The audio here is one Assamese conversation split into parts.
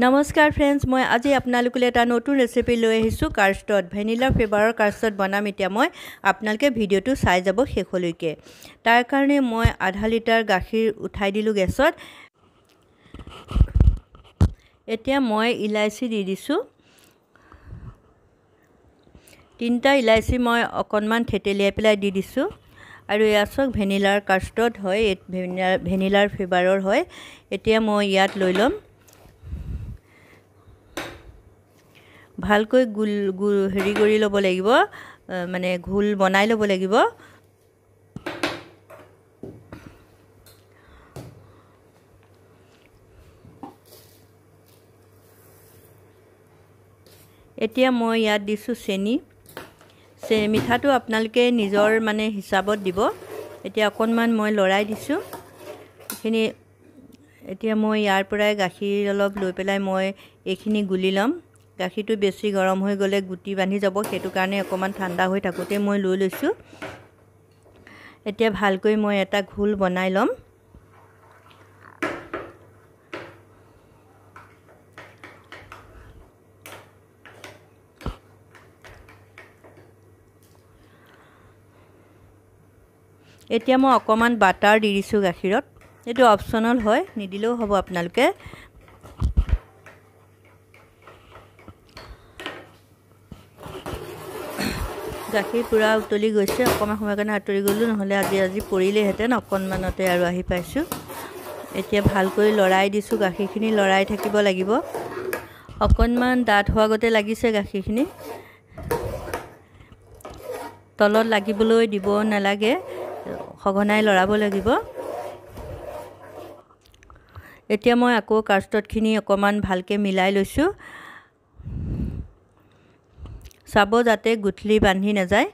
নমস্কাৰ ফ্ৰেণ্ডছ, মই আজি আপোনালোকলৈ এটা নতুন ৰেচিপি লৈ আহিছোঁ কাষ্টৰ্ড ভেনিলা ফ্লেভাৰৰ কাষ্টৰ্ড বনাম। এতিয়া মই আপোনালোকে ভিডিঅ'টো চাই যাব শেষলৈকে। তাৰ কাৰণে মই আধা লিটাৰ গাখীৰ উঠাই দিলোঁ গেছত। এতিয়া মই ইলাইচি দি দিছোঁ। 3টা ইলাইচি মই অকণমান থেতেলিয়াই পেলাই দি দিছোঁ। আৰু এয়া চাওক ভেনিলাৰ কাষ্টৰ্ড হয়, ভেনিলাৰ ফ্লেভাৰৰ হয়। এতিয়া মই ইয়াত লৈ ল'ম ভালকৈ হেৰি কৰি ল'ব লাগিব, মানে ঘোল বনাই ল'ব লাগিব। এতিয়া মই ইয়াত দিছোঁ চেনি। মিঠাটো আপোনালোকে নিজৰ মানে হিচাপত দিব। এতিয়া অকণমান মই লৰাই দিছোঁ এইখিনি। এতিয়া মই ইয়াৰ পৰাই গাখীৰ অলপ লৈ পেলাই মই এইখিনি গুলি ল'ম। গাখীৰটো বেছি গৰম হৈ গ'লে গুটি বান্ধি যাব, সেইটো কাৰণে অকণমান ঠাণ্ডা হৈ থাকোঁতে মই লৈ লৈছোঁ। এতিয়া ভালকৈ মই এটা ঘোল বনাই ল'ম। এতিয়া মই অকণমান বাটাৰ দি দিছোঁ গাখীৰত। এইটো অপশ্যনেল হয়, নিদিলেও হ'ব আপোনালোকে। গাখীৰ পূৰা উতলি গৈছে। অকণমান সময়ৰ কাৰণে আঁতৰি গ'লোঁ, নহ'লে আজি পৰিলেহেঁতেন। অকণমানতে আৰু আহি পাইছোঁ। এতিয়া ভালকৈ লৰাই দিছোঁ। গাখীৰখিনি লৰাই থাকিব লাগিব। অকণমান ডাঠ হোৱা গতে লাগিছে গাখীৰখিনি। তলত লাগিবলৈ দিব নালাগে, সঘনাই লৰাব লাগিব। এতিয়া মই আকৌ কাষ্টৰ্ডখিনি অকণমান ভালকৈ মিলাই লৈছোঁ। চাব যাতে গুঠলি বান্ধি নাযায়।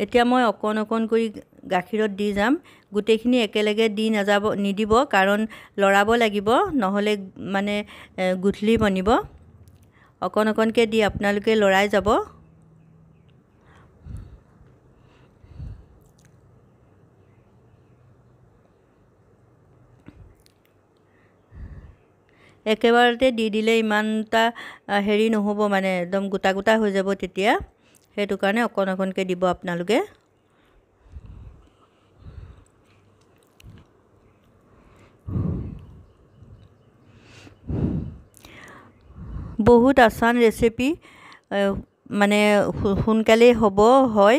এতিয়া মই অকণ অকণ কৰি গাখীৰত দি যাম। গোটেইখিনি একেলগে দি নিদিব, কাৰণ লৰাব লাগিব, নহ'লে মানে গুঠলি বনিব। অকণ অকণকৈ দি আপোনালোকে লৰাই যাব। একেবাৰতে দি দিলে ইমানটা হেৰি নহ'ব, মানে একদম গোটা গোটা হৈ যাব তেতিয়া। সেইটো কাৰণে অকণ অকণকৈ দিব আপোনালোকে। বহুত আসান ৰেচিপি, মানে সোনকালেই হয়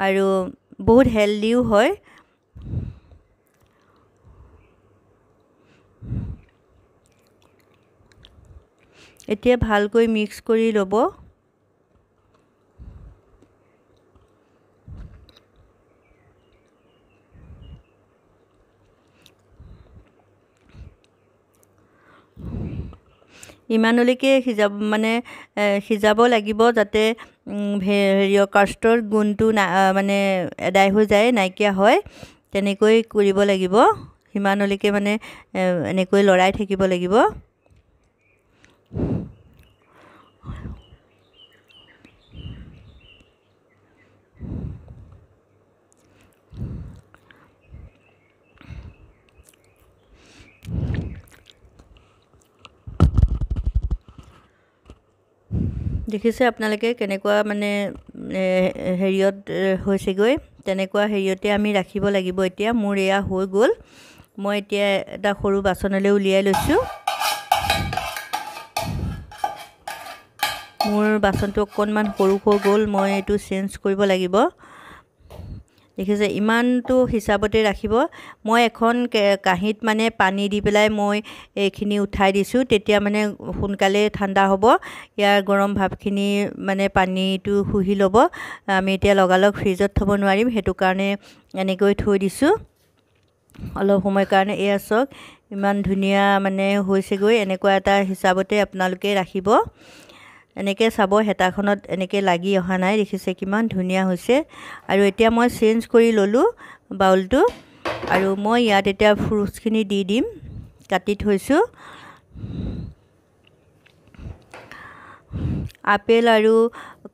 আৰু বহুত হেল্ডিও হয়। এতিয়া ভালকৈ মিক্স কৰি ল'ব। ইমানলৈকে সিজাব লাগিব যাতে হেৰিয়ৰ কাষ্টৰ্ড গুণটো মানে এদায় হৈ যায়, নাইকিয়া হয়। তেনেকৈ কৰিব লাগিব। সিমানলৈকে মানে এনেকৈ লৰাই থাকিব লাগিব। দেখিছে আপোনালোকে কেনেকুৱা মানে হেৰিয়ত হৈছেগৈ। তেনেকুৱা হেৰিয়তে আমি ৰাখিব লাগিব। এতিয়া মোৰ এয়া হৈ গ'ল। মই এতিয়া এটা সৰু বাচনলৈ উলিয়াই লৈছোঁ। মোৰ বাচনটো অকণমান সৰু হৈ গ'ল, মই এইটো চেঞ্জ কৰিব লাগিব। দেখিছে, ইমানটো হিচাপতে ৰাখিব। মই এখন কাঁহীত মানে পানী দি পেলাই মই এইখিনি উঠাই দিছোঁ, তেতিয়া মানে সোনকালে ঠাণ্ডা হ'ব। ইয়াৰ গৰম ভাৱখিনি মানে পানীটো শুহি ল'ব। আমি এতিয়া লগালগ ফ্ৰিজত থ'ব নোৱাৰিম, সেইটো কাৰণে এনেকৈ থৈ দিছোঁ অলপ সময়ৰ কাৰণে। এয়া চাওক ইমান ধুনীয়া মানে হৈছেগৈ। এনেকুৱা এটা হিচাপতে আপোনালোকে ৰাখিব। এনেকৈ চাব, হেতাখনত এনেকৈ লাগি অহা নাই। দেখিছে কিমান ধুনীয়া হৈছে। আৰু এতিয়া মই চেঞ্জ কৰি ল'লোঁ বাউলটো, আৰু মই ইয়াত এতিয়া ফ্ৰুটছখিনি দি দিম, কাটি থৈছোঁ। আপেল আৰু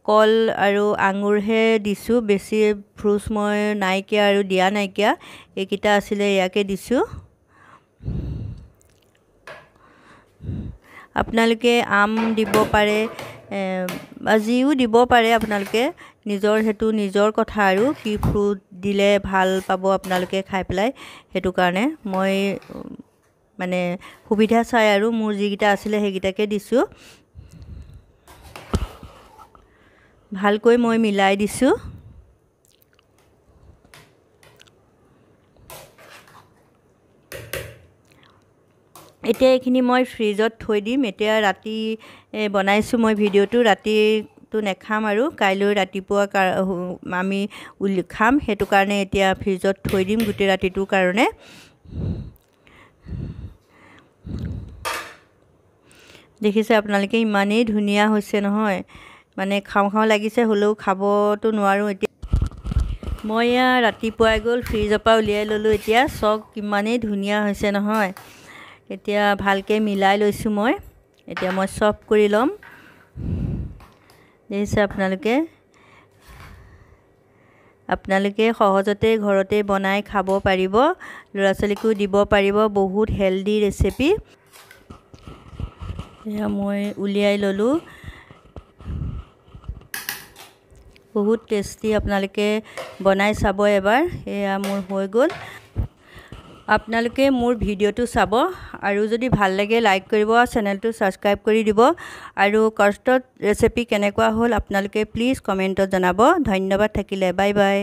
কল আৰু আঙুৰহে দিছোঁ, বেছি ফ্ৰুটছ মই নাইকিয়া আৰু দিয়া নাইকিয়া, এইকেইটা আছিলে, ইয়াকে দিছোঁ। আপোনালোকে আম দিব পাৰে বা যিও দিব পাৰে আপোনালোকে নিজৰ হেতু নিজৰ কথা আৰু কি ফ্ৰুট দিলে ভাল পাব আপোনালোকে খাই পেলাই হেতু কাৰণে মই মানে সুবিধা চাই আৰু মোৰ যিগিটা আছিলে সেইগিটাকে দিছো ভালকৈ মই মিলাই দিছো এতিয়া এইখিনি মই ফ্ৰিজত থৈ দিম এতিয়া ৰাতি বনাইছো মই ভিডিওটো ৰাতিটো নেখাম আৰু কাইলৈ ৰাতিপুৱা আমি খাম হেতু কাৰণে এতিয়া ফ্ৰিজত থৈ দিম গুটে ৰাতিটোৰ কাৰণে দেখিছে আপোনালোকে ইমানেই ধুনিয়া হৈছে নহয় মানে খাও খাও লাগিছে হলেও খাবটো নোৱাৰো এতিয়া মই ৰাতিপুৱাই গল ফ্ৰিজৰ পৰা উলিয়াই ললো এতিয়া সক ইমানেই ধুনিয়া হৈছে নহয় এতিয়া ভালকে মিলাই লৈছো মই এতিয়া মই সফ কৰি লম দেখিছে আপোনালোকে সহজতে ঘৰতে বনাই খাব পাৰিব লৰা ছোৱালীকো দিব পাৰিব বহুত হেলদি ৰেচিপি এয়া মই উলিয়াই ললো বহুত টেস্টি আপোনালোকে বনাই চাব এবাৰ এয়া মোৰ হৈ গল আপোনালোকে মোৰ ভিডিওটো চাব আৰু যদি ভাল লাগে লাইক কৰিব চেনেলটো সাবস্ক্ৰাইব কৰি দিব আৰু কাষ্টত ৰেচিপি কেনেকুৱা হ'ল আপোনালোকে প্লিজ কমেন্টত জনাব ধন্যবাদ থাকিলে বাই বাই